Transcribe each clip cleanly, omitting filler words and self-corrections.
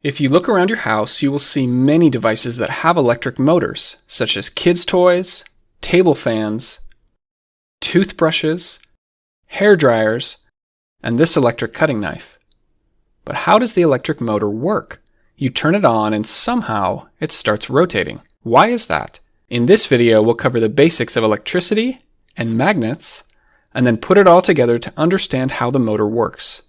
If you look around your house, you will see many devices that have electric motors, such as kids' toys, table fans, toothbrushes, hair dryers, and this electric cutting knife. But how does the electric motor work? You turn it on and somehow it starts rotating. Why is that? In this video, we'll cover the basics of electricity and magnets, and then put it all together to understand how the motor works.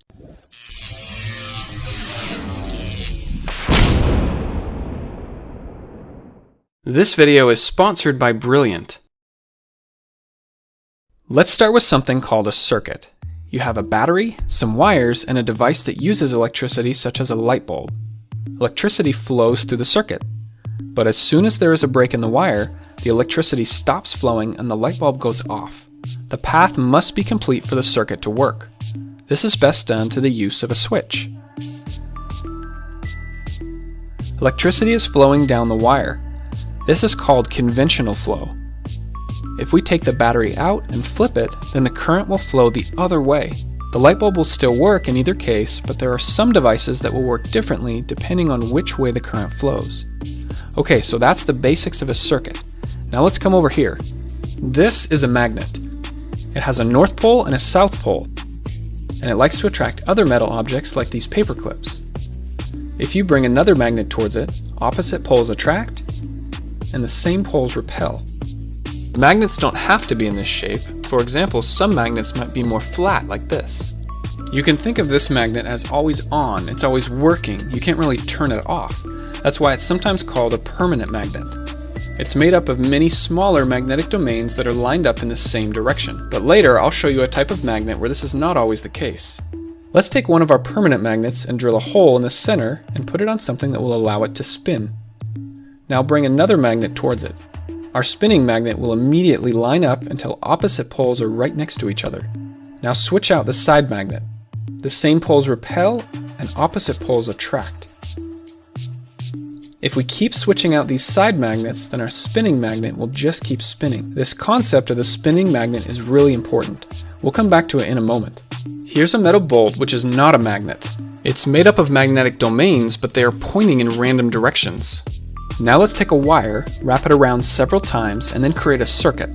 This video is sponsored by Brilliant. Let's start with something called a circuit. You have a battery, some wires, and a device that uses electricity such as a light bulb. Electricity flows through the circuit, but as soon as there is a break in the wire, the electricity stops flowing and the light bulb goes off. The path must be complete for the circuit to work. This is best done through the use of a switch. Electricity is flowing down the wire. This is called conventional flow. If we take the battery out and flip it, then the current will flow the other way. The light bulb will still work in either case, but there are some devices that will work differently depending on which way the current flows. Okay, so that's the basics of a circuit. Now let's come over here. This is a magnet. It has a north pole and a south pole, and it likes to attract other metal objects like these paper clips. If you bring another magnet towards it, opposite poles attract, and the same poles repel. The magnets don't have to be in this shape. For example, some magnets might be more flat like this. You can think of this magnet as always on, it's always working, you can't really turn it off. That's why it's sometimes called a permanent magnet. It's made up of many smaller magnetic domains that are lined up in the same direction. But later I'll show you a type of magnet where this is not always the case. Let's take one of our permanent magnets and drill a hole in the center and put it on something that will allow it to spin. Now bring another magnet towards it. Our spinning magnet will immediately line up until opposite poles are right next to each other. Now switch out the side magnet. The same poles repel and opposite poles attract. If we keep switching out these side magnets, then our spinning magnet will just keep spinning. This concept of the spinning magnet is really important. We'll come back to it in a moment. Here's a metal bolt which is not a magnet. It's made up of magnetic domains, but they are pointing in random directions. Now let's take a wire, wrap it around several times, and then create a circuit.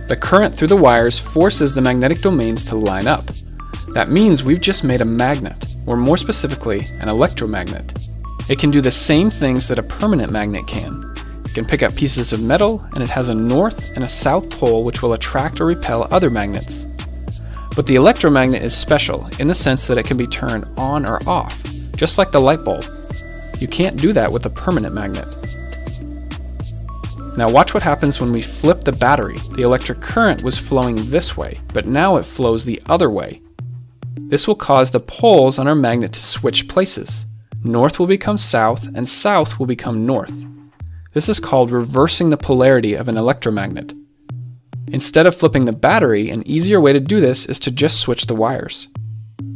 The current through the wires forces the magnetic domains to line up. That means we've just made a magnet, or more specifically, an electromagnet. It can do the same things that a permanent magnet can. It can pick up pieces of metal, and it has a north and a south pole which will attract or repel other magnets. But the electromagnet is special in the sense that it can be turned on or off, just like the light bulb. You can't do that with a permanent magnet. Now watch what happens when we flip the battery. The electric current was flowing this way, but now it flows the other way. This will cause the poles on our magnet to switch places. North will become south, and south will become north. This is called reversing the polarity of an electromagnet. Instead of flipping the battery, an easier way to do this is to just switch the wires.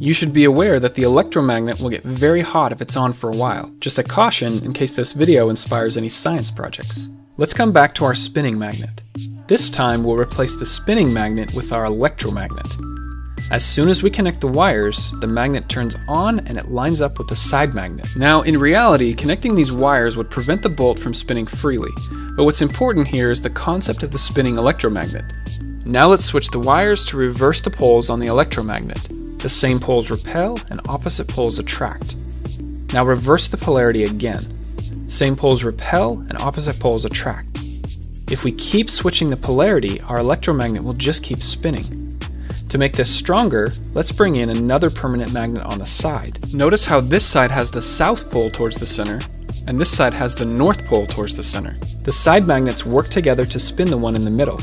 You should be aware that the electromagnet will get very hot if it's on for a while. Just a caution in case this video inspires any science projects. Let's come back to our spinning magnet. This time we'll replace the spinning magnet with our electromagnet. As soon as we connect the wires, the magnet turns on and it lines up with the side magnet. Now in reality, connecting these wires would prevent the bolt from spinning freely, but what's important here is the concept of the spinning electromagnet. Now let's switch the wires to reverse the poles on the electromagnet. The same poles repel and opposite poles attract. Now reverse the polarity again. Same poles repel and opposite poles attract. If we keep switching the polarity, our electromagnet will just keep spinning. To make this stronger, let's bring in another permanent magnet on the side. Notice how this side has the south pole towards the center, and this side has the north pole towards the center. The side magnets work together to spin the one in the middle.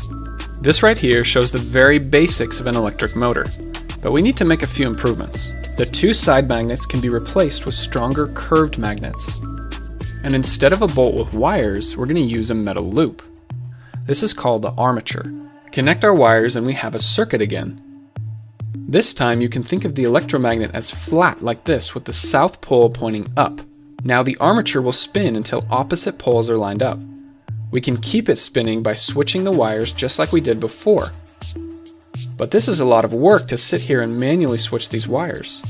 This right here shows the very basics of an electric motor. But we need to make a few improvements. The two side magnets can be replaced with stronger curved magnets. And instead of a bolt with wires, we're going to use a metal loop. This is called the armature. Connect our wires and we have a circuit again. This time you can think of the electromagnet as flat like this with the south pole pointing up. Now the armature will spin until opposite poles are lined up. We can keep it spinning by switching the wires just like we did before. But this is a lot of work to sit here and manually switch these wires.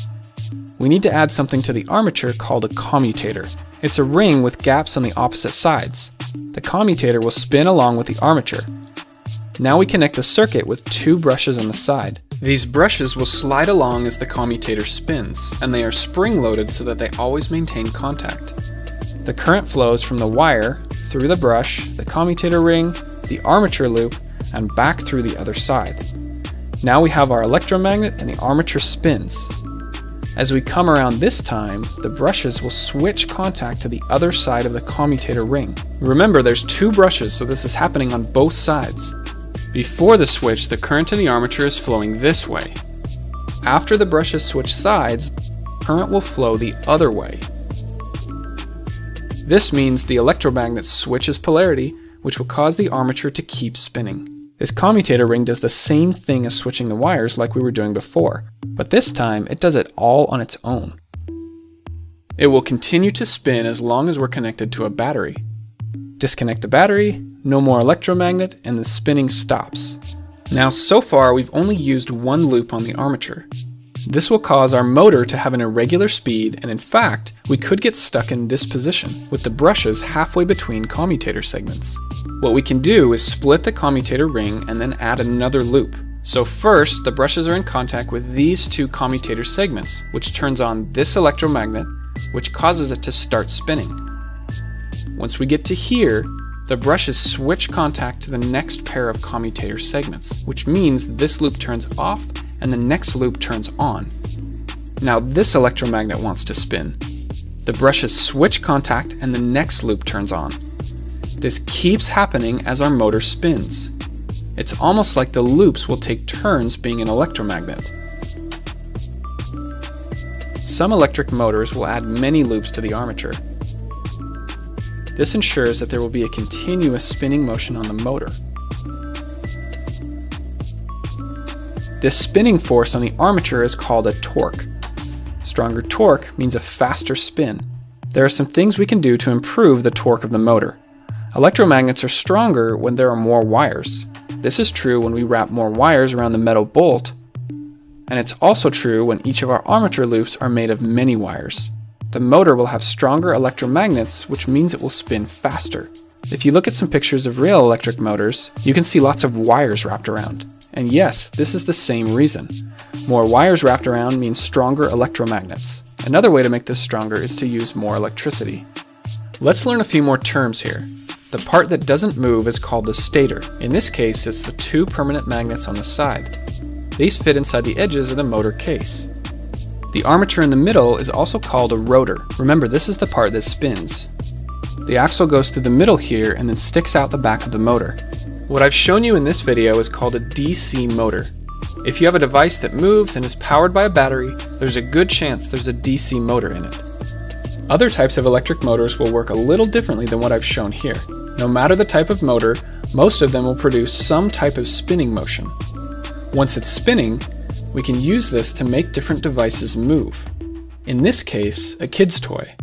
We we need to add something to the armature called a commutator. It's a ring with gaps on the opposite sides. The commutator will spin along with the armature. Now we connect the circuit with 2 brushes on the side. These brushes will slide along as the commutator spins, and they are spring-loaded so that they always maintain contact. The current flows from the wire, through the brush, the commutator ring, the armature loop, and back through the other side. Now we have our electromagnet and the armature spins. As we come around this time, the brushes will switch contact to the other side of the commutator ring. Remember, there's 2 brushes, so this is happening on both sides. Before the switch, the current in the armature is flowing this way. After the brushes switch sides, current will flow the other way. This means the electromagnet switches polarity, which will cause the armature to keep spinning. This commutator ring does the same thing as switching the wires like we were doing before, but this time it does it all on its own. It will continue to spin as long as we're connected to a battery. Disconnect the battery, no more electromagnet, and the spinning stops. Now so far we've only used 1 loop on the armature. This will cause our motor to have an irregular speed, and in fact, we could get stuck in this position, with the brushes halfway between commutator segments. What we can do is split the commutator ring and then add another loop. So first, the brushes are in contact with these 2 commutator segments, which turns on this electromagnet, which causes it to start spinning. Once we get to here, the brushes switch contact to the next pair of commutator segments, which means this loop turns off and the next loop turns on. Now this electromagnet wants to spin. The brushes switch contact and the next loop turns on. This keeps happening as our motor spins. It's almost like the loops will take turns being an electromagnet. Some electric motors will add many loops to the armature. This ensures that there will be a continuous spinning motion on the motor. This spinning force on the armature is called a torque. Stronger torque means a faster spin. There are some things we can do to improve the torque of the motor. Electromagnets are stronger when there are more wires. This is true when we wrap more wires around the metal bolt, and it's also true when each of our armature loops are made of many wires. The motor will have stronger electromagnets, which means it will spin faster. If you look at some pictures of real electric motors, you can see lots of wires wrapped around. And yes, this is the same reason. More wires wrapped around means stronger electromagnets. Another way to make this stronger is to use more electricity. Let's learn a few more terms here. The part that doesn't move is called the stator. In this case, it's the 2 permanent magnets on the side. These fit inside the edges of the motor case. The armature in the middle is also called a rotor. Remember, this is the part that spins. The axle goes through the middle here and then sticks out the back of the motor. What I've shown you in this video is called a DC motor. If you have a device that moves and is powered by a battery, there's a good chance there's a DC motor in it. Other types of electric motors will work a little differently than what I've shown here. No matter the type of motor, most of them will produce some type of spinning motion. Once it's spinning, we can use this to make different devices move. In this case, a kid's toy.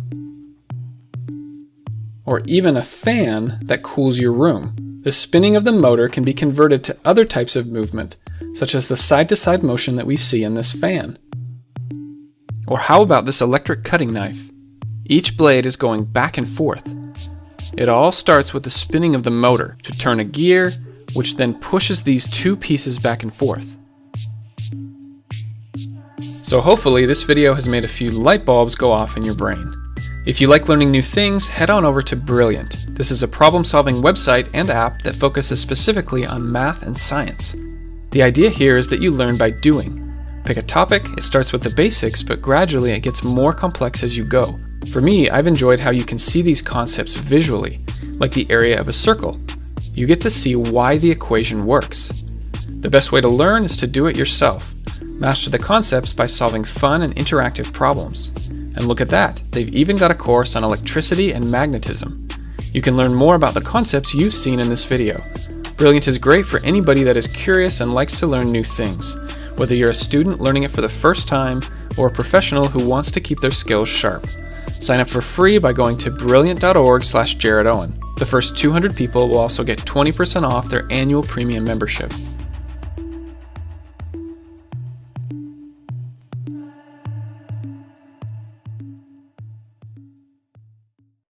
Or even a fan that cools your room. The spinning of the motor can be converted to other types of movement, such as the side-to-side motion that we see in this fan. Or how about this electric cutting knife? Each blade is going back and forth. It all starts with the spinning of the motor to turn a gear, which then pushes these 2 pieces back and forth. So hopefully this video has made a few light bulbs go off in your brain. If you like learning new things, head on over to Brilliant. This is a problem-solving website and app that focuses specifically on math and science. The idea here is that you learn by doing. Pick a topic, it starts with the basics, but gradually it gets more complex as you go. For me, I've enjoyed how you can see these concepts visually, like the area of a circle. You get to see why the equation works. The best way to learn is to do it yourself. Master the concepts by solving fun and interactive problems. And look at that, they've even got a course on electricity and magnetism. You can learn more about the concepts you've seen in this video. Brilliant is great for anybody that is curious and likes to learn new things, whether you're a student learning it for the first time or a professional who wants to keep their skills sharp. Sign up for free by going to brilliant.org/JaredOwen. The first 200 people will also get 20% off their annual premium membership.